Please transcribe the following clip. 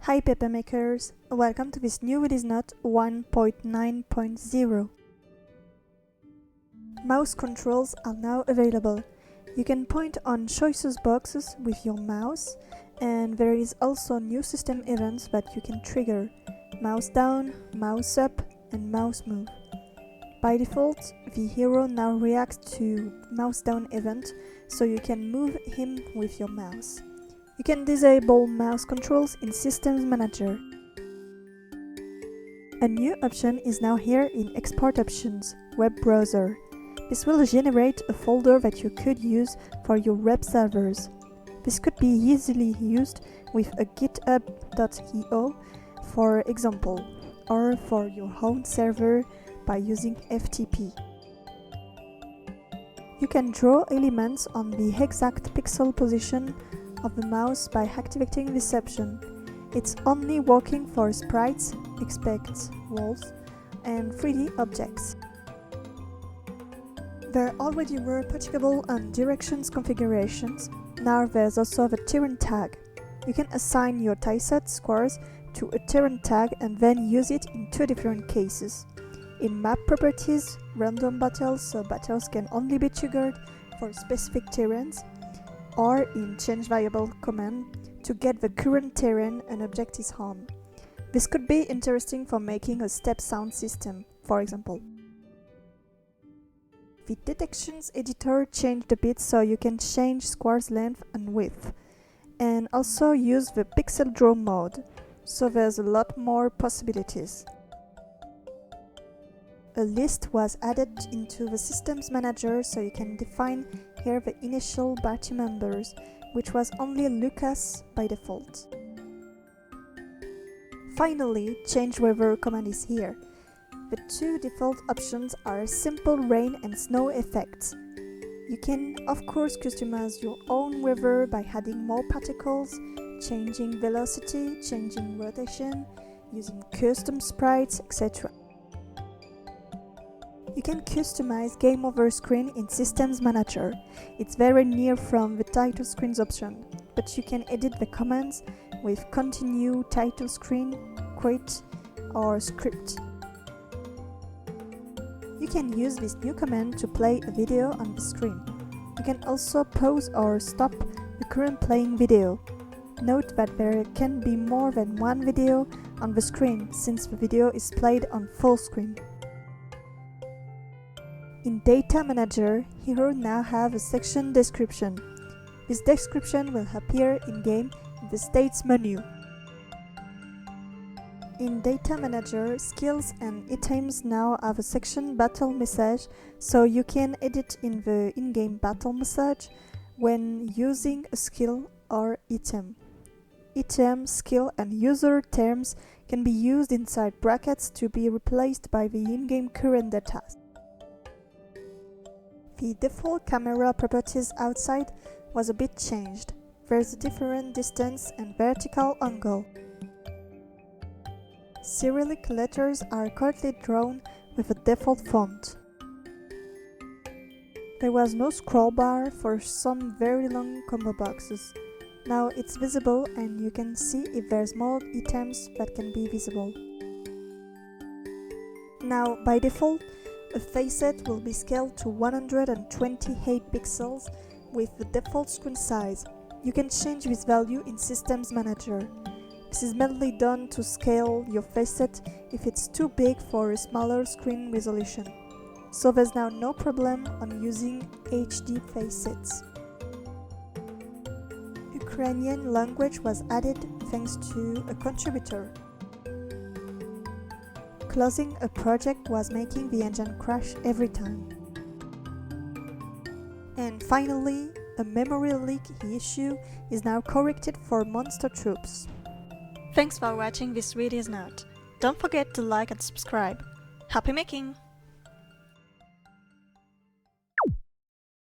Hi papermakers, welcome to this new release note 1.9.0. Mouse controls are now available. You can point on choices boxes with your mouse, and there is also new system events that you can trigger: mouse down, mouse up, and mouse move. By default, the hero now reacts to mouse down event, so you can move him with your mouse. You can disable mouse controls in Systems Manager. A new option is now here in Export Options, Web Browser. This will generate a folder that you could use for your web servers. This could be easily used with a github.io, for example, or for your own server by using FTP. You can draw elements on the exact pixel position of the mouse by activating this option. It's only working for sprites, expect walls, and 3D objects. There already were patchable on directions configurations. Now there's also the terrain tag. You can assign your tieset squares to a terrain tag and then use it in two different cases. In map properties, random battles, so battles can only be triggered for specific terrains, or in change variable command to get the current terrain an object is on. This could be interesting for making a step sound system, for example. The detections editor changed a bit, so you can change squares length and width, and also use the pixel draw mode, so there's a lot more possibilities. A list was added into the Systems Manager, so you can define here the initial party members, which was only Lucas by default. Finally, Change Weather command is here. The two default options are simple rain and snow effects. You can of course customize your own weather by adding more particles, changing velocity, changing rotation, using custom sprites, etc. You can customize Game Over screen in Systems Manager. It's very near from the title screens option, but you can edit the commands with continue, title screen, quit, or script. You can use this new command to play a video on the screen. You can also pause or stop the current playing video. Note that there can be more than one video on the screen, since the video is played on full screen. In Data Manager, Hero now have a section description. This description will appear in-game in the States menu. In Data Manager, skills and items now have a section Battle Message, so you can edit in the in-game battle message when using a skill or item. Item, skill, and user terms can be used inside brackets to be replaced by the in-game current data. The default camera properties outside was a bit changed. There's a different distance and vertical angle. Cyrillic letters are currently drawn with a default font. There was no scroll bar for some very long combo boxes. Now it's visible and you can see if there's more items that can be visible. Now by default, a Faceset will be scaled to 128 pixels with the default screen size. You can change this value in Systems Manager. This is mainly done to scale your Faceset if it's too big for a smaller screen resolution. So there's now no problem on using HD Facesets. Ukrainian language was added thanks to a contributor. Closing a project was making the engine crash every time. And finally, a memory leak issue is now corrected for monster troops. Thanks for watching this release note. Don't forget to like and subscribe. Happy making!